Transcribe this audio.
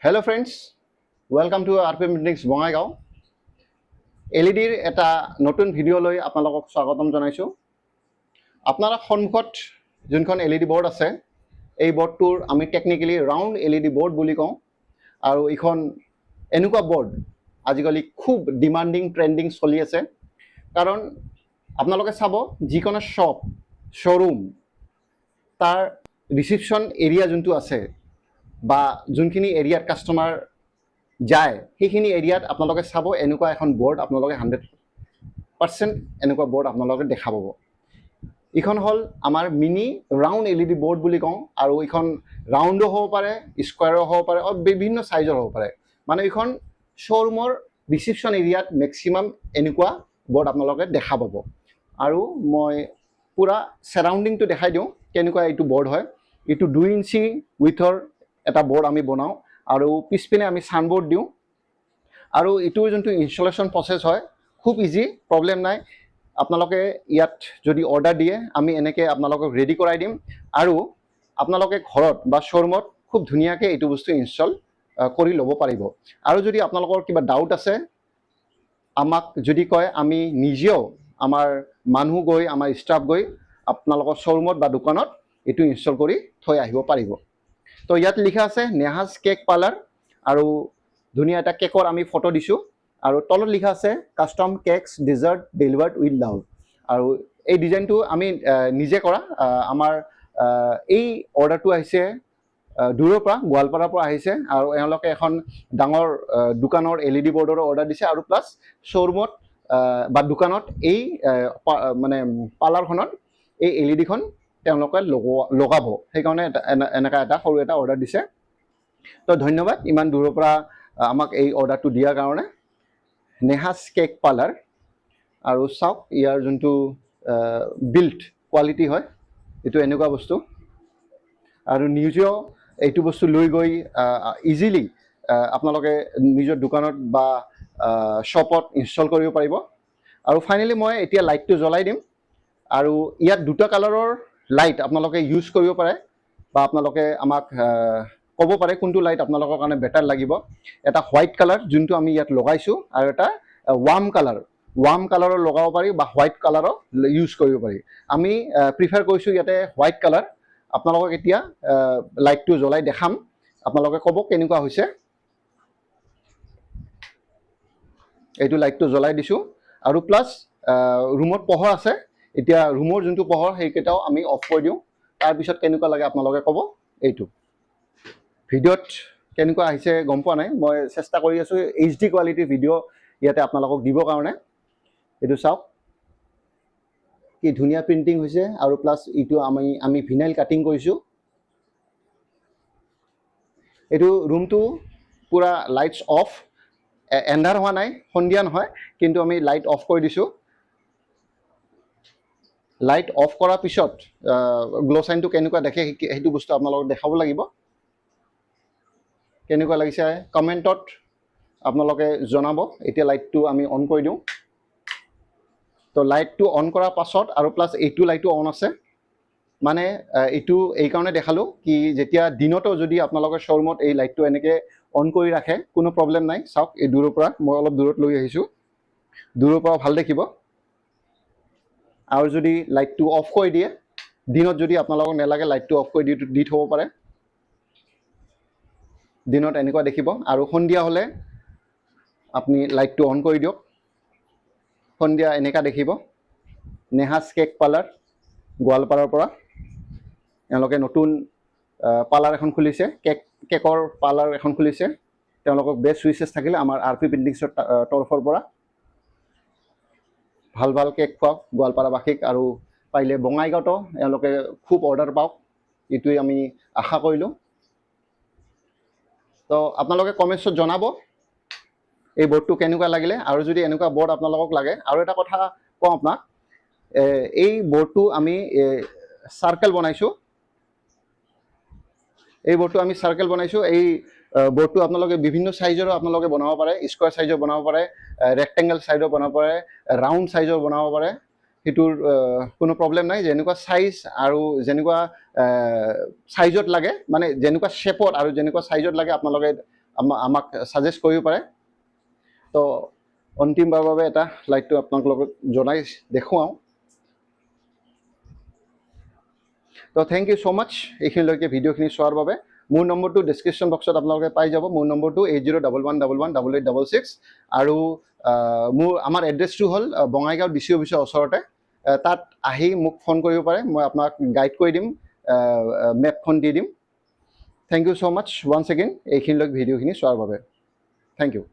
Hello friends, welcome to RP Meetings Bongaigaon. LED এটা নতুন video লৈ আপোনালোকক স্বাগতম জনাইছো। আপোনালোকৰ সন্মুখত যোনখন LED board আছে, এই boardটোৰ আমি টেকনিক্যালি ৰাউন্ড LED board বুলি কওঁ আৰু ইখন এনেকুৱা board আজিকালি খুব ডিমান্ডিং ট্ৰেন্ডিং চলি আছে কাৰণ আপোনালোকে চাব যিকোনো শ্বপ শ্বৰুম তাৰ ৰিসেপশন এৰিয়া যোনটো আছে বা যোনখিনি এৰিয়াত কাস্টমাৰ যায় সেইখিনি এৰিয়াত আপোনালোকে চাব এনেকুৱা এখন বোৰ্ড আপোনালোকে 100% এনেকুৱা বোৰ্ড আপোনালোকে দেখা পাব। ইখন হল আমাৰ মিনি ৰাউন্ড এলইডি বোৰ্ড বুলি কওঁ আৰু ইখন ৰাউন্ডো হ'ব পাৰে স্কয়াৰো হ'ব পাৰে আৰু বিভিন্ন সাইজৰ হ'ব পাৰে। মানে ইখন শ্বৰুমৰ ৰিসেপশন এৰিয়াত ম্যাক্সিমাম এনেকুৱা বোৰ্ড আপোনালোকে দেখা পাব। আৰু মই পুৰা সাৰাউন্ডিংটো দেখাই দিওঁ কেনেকুৱা এইটো বোৰ্ড হয়। এইটো 2 ইঞ্চি উইথৰ এটা বোৰ্ড আমি বনাওঁ আৰু পিছপিনে আমি সানবোৰ্ড দিওঁ আৰু এইটো যোনটো ইনষ্টলেশ্যন প্ৰসেস হয় খুব ইজি, প্ৰবলেম নাই। আপোনালোকে ইয়াত যদি অৰ্ডাৰ দিয়ে আমি এনেকৈ আপোনালোকক ৰেডি কৰাই দিম আৰু আপোনালোকে ঘৰত বা শ্বৰুমত খুব ধুনীয়াকৈ এইটো বস্তু ইনষ্টল কৰি ল'ব পাৰিব। আৰু যদি আপোনালোকৰ কিবা ডাউট আছে আমাক যদি কয় আমি নিজেও আমাৰ মানুহ গৈ আমাৰ ষ্টাফ গৈ আপোনালোকৰ শ্বৰুমত বা দোকানত এইটো ইনষ্টল কৰি থৈ আহিব পাৰিব। তো ইয়াত লিখা আছে নেহাজ কেক পাৰ্লাৰ আৰু ধুনীয়া এটা কেকৰ আমি ফটো দিছোঁ আৰু তলত লিখা আছে custom cakes dessert delivered with love. আৰু এই ডিজাইনটো আমি নিজে কৰা। আমাৰ এই অৰ্ডাৰটো আহিছে দূৰৰ পৰা গোৱালপাৰাৰ পৰা আহিছে আৰু এওঁলোকে এখন ডাঙৰ দোকানৰ LED বৰ্ডৰ অৰ্ডাৰ দিছে আৰু প্লাছ শ্বৰুমত বা দোকানত এই মানে পাৰ্লাৰখনত এই LEDখন তেওঁলোকে লগাব, সেইকাৰণে এনেকা এটা সৰু এটা অৰ্ডাৰ দিছে। তো ধন্যবাদ ইমান দূৰৰ পৰা আমাক এই অৰ্ডাৰটো দিয়াৰ কাৰণে। নেহাজ কেক পাৰ্লাৰ আৰু চাওক ইয়াৰ যোনটো বিল্ড কোৱালিটি হয় এইটো এনেকুৱা বস্তু আৰু নিজেও এইটো বস্তু লৈ গৈ ইজিলি আপোনালোকে নিজৰ দোকানত বা শ্বপত ইনষ্টল কৰিব পাৰিব। আৰু ফাইনেলি মই এতিয়া লাইটটো জ্বলাই দিম আৰু ইয়াত দুটা কালাৰৰ লাইট আপোনালোকে ইউজ কৰিব পাৰে বা আপোনালোকে আমাক ক'ব পাৰে কোনটো লাইট আপোনালোকৰ কাৰণে বেটাৰ লাগিব। এটা হোৱাইট কালাৰ যোনটো আমি ইয়াত লগাইছোঁ আৰু এটা ৱাৰ্ম কালাৰৰ লগাব পাৰি বা হোৱাইট কালাৰৰ ইউজ কৰিব পাৰি। আমি প্ৰিফাৰ কৰিছোঁ ইয়াতে হোৱাইট কালাৰ। আপোনালোকক এতিয়া লাইটটো জ্বলাই দেখাম, আপোনালোকে ক'ব কেনেকুৱা হৈছে। এইটো লাইটটো জ্বলাই দিছোঁ আৰু প্লাছ ৰুমত পোহৰ আছে, এতিয়া ৰুমৰ যোনটো পোহৰ সেইকেইটাও আমি অফ কৰি দিওঁ। তাৰপিছত কেনেকুৱা লাগে আপোনালোকে ক'ব। এইটো ভিডিঅ'ত কেনেকুৱা আহিছে গম পোৱা নাই, মই চেষ্টা কৰি আছোঁ HD কোৱালিটিৰ ভিডিঅ' ইয়াতে আপোনালোকক দিবৰ কাৰণে। এইটো চাওক কি ধুনীয়া প্ৰিণ্টিং হৈছে আৰু প্লাছ এইটো আমি ভিনাইল কাটিং কৰিছোঁ। এইটো ৰুমটো পুৰা লাইটছ অফ, এন্ধাৰ হোৱা নাই, সন্ধিয়া নহয়, কিন্তু আমি লাইট অফ কৰি দিছোঁ। লাইট অফ কৰাৰ পিছত গ্লো চাইনটো কেনেকুৱা দেখে সেইটো বস্তু আপোনালোকক দেখাব লাগিব। কেনেকুৱা লাগিছে কমেণ্টত আপোনালোকে জনাব। এতিয়া লাইটটো আমি অন কৰি দিওঁ। তো লাইটটো অন কৰাৰ পাছত আৰু প্লাছ এইটো লাইটো অন আছে, মানে এইটো এইকাৰণে দেখালোঁ কি যেতিয়া দিনতো যদি আপোনালোকৰ শ্বৰুমত এই লাইটটো এনেকৈ অন কৰি ৰাখে কোনো প্ৰব্লেম নাই। চাওক এই দূৰৰ পৰা মই অলপ দূৰত লৈ আহিছোঁ, দূৰৰ পৰা ভাল দেখিব। আৰু যদি লাইটটো অফ কৰি দিয়ে দিনত যদি আপোনালোকক নেলাগে লাইটটো অফ কৰি দি থ'ব পাৰে, দিনত এনেকুৱা দেখিব। আৰু সন্ধিয়া হ'লে আপুনি লাইটটো অন কৰি দিয়ক, সন্ধিয়া এনেকুৱা দেখিব। নেহাজ কেক পাৰ্লাৰ গোৱালপাৰাৰ পৰা এওঁলোকে নতুন পাৰ্লাৰ এখন খুলিছে, কেকৰ পাৰ্লাৰ এখন খুলিছে। তেওঁলোকক বেষ্ট উইচেছ থাকিলে আমাৰ RP প্ৰিণ্টিংছৰ তৰফৰ পৰা। ভাল ভাল কেক খুৱাওক গোৱালপাৰাবাসীক আৰু পাৰিলে বঙাইগাঁৱতো এওঁলোকে খুব অৰ্ডাৰ পাওক, এইটোৱে আমি আশা কৰিলোঁ। তো আপোনালোকে কমেণ্টছত জনাব এই বোৰ্ডটো কেনেকুৱা লাগিলে। আৰু যদি এনেকুৱা বোৰ্ড আপোনালোকক লাগে, আৰু এটা কথা কওঁ আপোনাক, এই বোৰ্ডটো আমি চাৰ্কেল বনাইছোঁ। এই বোৰ্ডটো আমি চাৰ্কেল বনাইছোঁ। এই বোৰ্ডটো আপোনালোকে বিভিন্ন সাইজৰো আপোনালোকে বনাব পাৰে, স্কোয়াৰ সাইজৰ বনাব পাৰে, ৰেক্টেংগল সাইজৰ বনাব পাৰে, ৰাউণ্ড সাইজৰ বনাব পাৰে। সেইটোৰ কোনো প্ৰব্লেম নাই। যেনেকুৱা সাইজ আৰু যেনেকুৱা সাইজত লাগে, মানে যেনেকুৱা শেপত আৰু যেনেকুৱা সাইজত লাগে আপোনালোকে আমাক ছাজেষ্ট কৰিব পাৰে তো অন্তিমবাৰৰ বাবে এটা লাইটটো আপোনালোকক জনাই দেখুৱাওঁ তো থেংক ইউ ছ' মাছ এইখিনিলৈকে ভিডিঅ'খিনি চোৱাৰ বাবে মোৰ নম্বৰটো ডেছক্ৰিপশ্যন বক্সত আপোনালোকে পাই যাব মোৰ নম্বৰটো 8011118866 আৰু আমাৰ এড্ৰেছটো হ'ল বঙাইগাঁও ডিচি অফিচৰ ওচৰতে তাত আহি মোক ফোন কৰিব পাৰে মই আপোনাক গাইড কৰি দিম মেপখন দি দিম thank you so' much once again এইখিনিলৈকে ভিডিঅ'খিনি চোৱাৰ বাবে থেংক ইউ